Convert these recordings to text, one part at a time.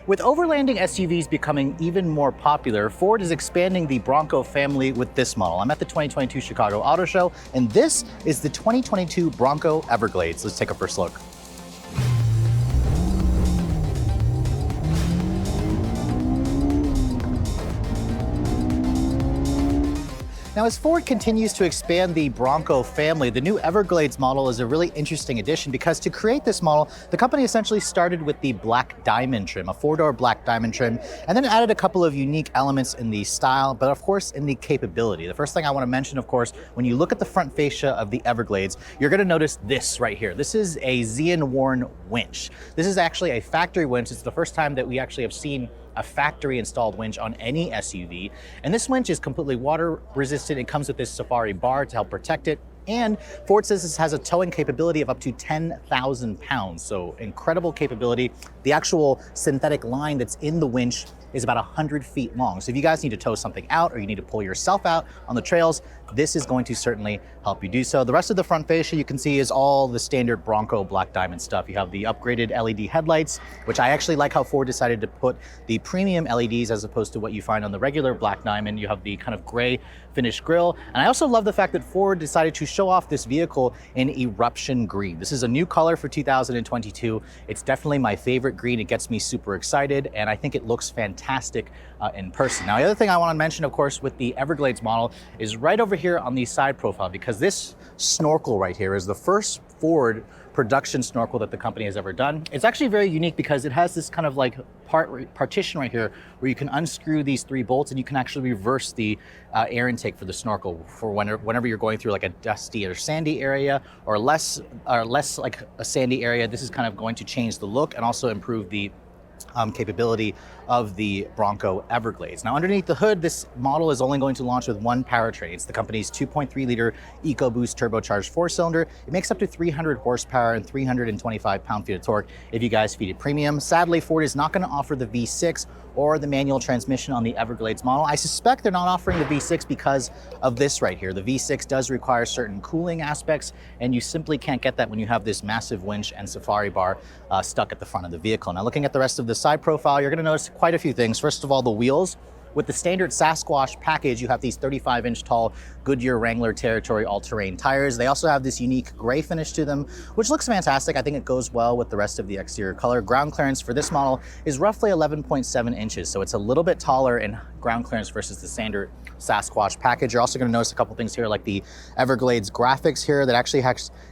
With overlanding SUVs becoming even more popular, Ford is expanding the Bronco family with this model. I'm at the 2022 Chicago Auto Show, and this is the 2022 Bronco Everglades. Let's take a first look. Now, as Ford continues to expand the Bronco family, the new Everglades model is a really interesting addition because to create this model, the company essentially started with the black diamond trim, a four-door black diamond trim, and then added a couple of unique elements in the style, but of course in the capability. The first thing I want to mention, of course, when you look at the front fascia of the Everglades, you're going to notice this right here. This is a Zeon-worn winch. This is actually a factory winch. It's the first time that we actually have seen a factory installed winch on any SUV. And this winch is completely water resistant. It comes with this safari bar to help protect it. And Ford says this has a towing capability of up to 10,000 pounds. So incredible capability. The actual synthetic line that's in the winch is about 100 feet long. So if you guys need to tow something out or you need to pull yourself out on the trails, this is going to certainly help you do so. The rest of the front fascia you can see is all the standard Bronco black diamond stuff. You have the upgraded LED headlights, which I actually like how Ford decided to put the premium LEDs as opposed to what you find on the regular black diamond. You have the kind of gray finished grille. And I also love the fact that Ford decided to show off this vehicle in eruption green. This is a new color for 2022. It's definitely my favorite green. It gets me super excited, and I think it looks fantastic in person. Now, the other thing I want to mention, of course, with the Everglades model is right over here on the side profile, because this snorkel right here is the first Ford production snorkel that the company has ever done. It's actually very unique because it has this kind of like partition right here where you can unscrew these three bolts and you can actually reverse the air intake for the snorkel for whenever you're going through like a dusty or sandy area or less like a sandy area. This is kind of going to change the look and also improve the capability of the Bronco Everglades. Now, underneath the hood, this model is only going to launch with one powertrain. It's the company's 2.3 liter EcoBoost turbocharged four-cylinder. It makes up to 300 horsepower and 325 pound-feet of torque if you guys feed it premium. Sadly, Ford is not going to offer the V6 or the manual transmission on the Everglades model. I suspect they're not offering the V6 because of this right here. The V6 does require certain cooling aspects, and you simply can't get that when you have this massive winch and safari bar stuck at the front of the vehicle. Now, looking at the rest of the side profile, you're going to notice quite a few things. First of all, the wheels. With the standard Sasquatch package, you have these 35-inch tall Goodyear Wrangler Territory all-terrain tires. They also have this unique gray finish to them, which looks fantastic. I think it goes well with the rest of the exterior color. Ground clearance for this model is roughly 11.7 inches, so it's a little bit taller in ground clearance versus the standard Sasquatch package. You're also going to notice a couple things here, like the Everglades graphics here that actually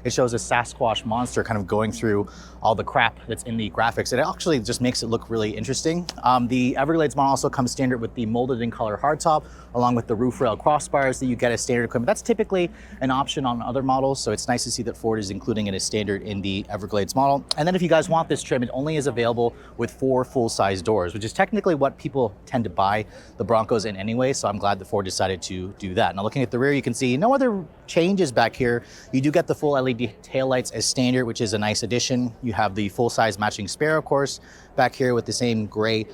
it shows a Sasquatch monster kind of going through all the crap that's in the graphics. It actually just makes it look really interesting. The Everglades model also comes standard with the molded in color hardtop, along with the roof rail crossbars that you get as standard equipment. That's typically an option on other models, so it's nice to see that Ford is including it as standard in the Everglades model. And then if you guys want this trim, it only is available with 4 full-size doors, which is technically what people tend to buy the Broncos in anyway, so I'm glad that Ford decided to do that. Now, looking at the rear, you can see no other changes back here. You do get the full LED taillights as standard, which is a nice addition. You have the full-size matching spare, of course, back here with the same gray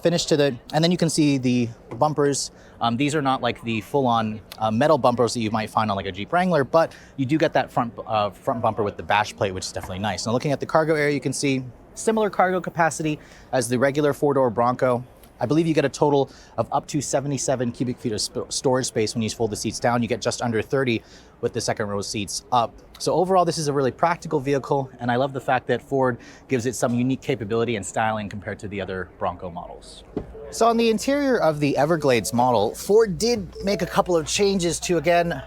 finish to it. And then you can see the bumpers. These are not like the full-on metal bumpers that you might find on like a Jeep Wrangler, but you do get that front bumper with the bash plate, which is definitely nice. Now, looking at the cargo area, you can see similar cargo capacity as the regular four-door Bronco. I believe you get a total of up to 77 cubic feet of storage space when you fold the seats down. You get just under 30 with the second row seats up. So overall, this is a really practical vehicle, and I love the fact that Ford gives it some unique capability and styling compared to the other Bronco models. So on the interior of the Everglades model, Ford did make a couple of changes to, again,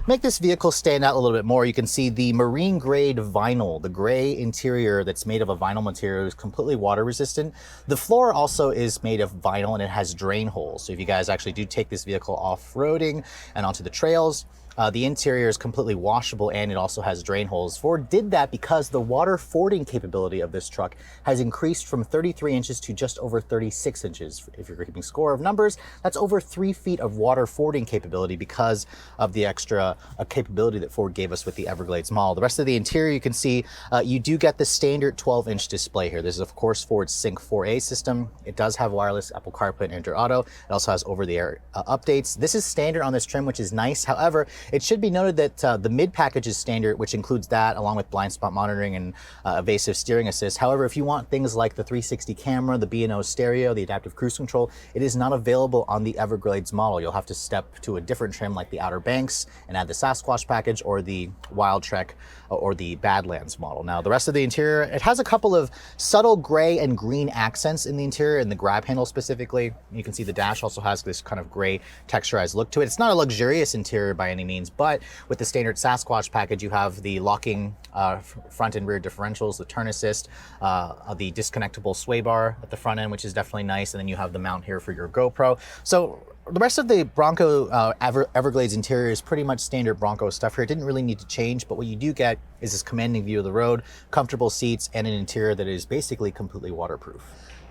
make this vehicle stand out a little bit more. You can see the marine grade vinyl, the gray interior that's made of a vinyl material is completely water resistant. The floor also is made of vinyl and it has drain holes. So if you guys actually do take this vehicle off-roading and onto the trails, the interior is completely washable and it also has drain holes. Ford did that because the water fording capability of this truck has increased from 33 inches to just over 36 inches. If you're keeping score of numbers, that's over 3 feet of water fording capability because of the extra capability that Ford gave us with the Everglades model. The rest of the interior, you can see you do get the standard 12-inch display here. This is, of course, Ford's Sync 4A system. It does have wireless Apple CarPlay and Android Auto. It also has over-the-air updates. This is standard on this trim, which is nice. However, It should be noted that the mid package is standard, which includes that along with blind spot monitoring and evasive steering assist. However, if you want things like the 360 camera, the B&O stereo, the adaptive cruise control, it is not available on the Everglades model. You'll have to step to a different trim like the Outer Banks and add the Sasquatch package or the Wild Trek or the Badlands model. Now, the rest of the interior, it has a couple of subtle gray and green accents in the interior, in the grab handle specifically. You can see the dash also has this kind of gray texturized look to it. It's not a luxurious interior by any means, but with the standard Sasquatch package, you have the locking front and rear differentials, the turn assist, the disconnectable sway bar at the front end, which is definitely nice, and then you have the mount here for your GoPro. So the rest of the Bronco Everglades interior is pretty much standard Bronco stuff here. It didn't really need to change, but what you do get is this commanding view of the road, comfortable seats, and an interior that is basically completely waterproof.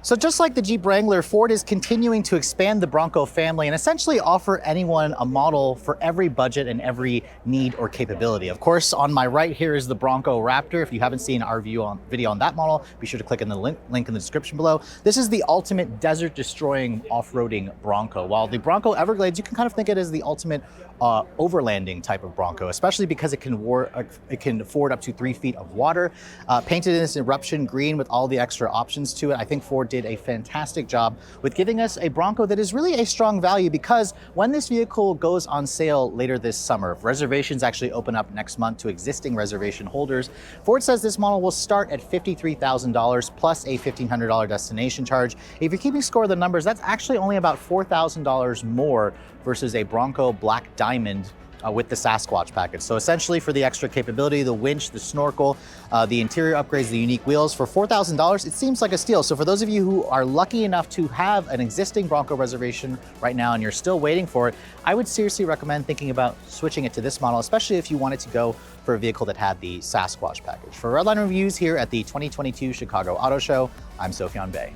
So just like the Jeep Wrangler, Ford is continuing to expand the Bronco family and essentially offer anyone a model for every budget and every need or capability. Of course, on my right here is the Bronco Raptor. If you haven't seen our video on that model, be sure to click on the link in the description below. This is the ultimate desert-destroying off-roading Bronco. While the Bronco Everglades, you can kind of think it as the ultimate overlanding type of Bronco, especially because it can afford up to 3 feet of water. Painted in this eruption green with all the extra options to it, I think Ford did a fantastic job with giving us a Bronco that is really a strong value, because when this vehicle goes on sale later this summer, reservations actually open up next month to existing reservation holders. Ford says this model will start at $53,000 plus a $1,500 destination charge. If you're keeping score of the numbers, that's actually only about $4,000 more versus a Bronco Black Diamond with the Sasquatch package. So essentially, for the extra capability, the winch, the snorkel, the interior upgrades, the unique wheels, for $4,000, it seems like a steal. So for those of you who are lucky enough to have an existing Bronco reservation right now and you're still waiting for it, I would seriously recommend thinking about switching it to this model, especially if you wanted to go for a vehicle that had the Sasquatch package. For Redline Reviews here at the 2022 Chicago Auto Show, I'm Sophion Bay.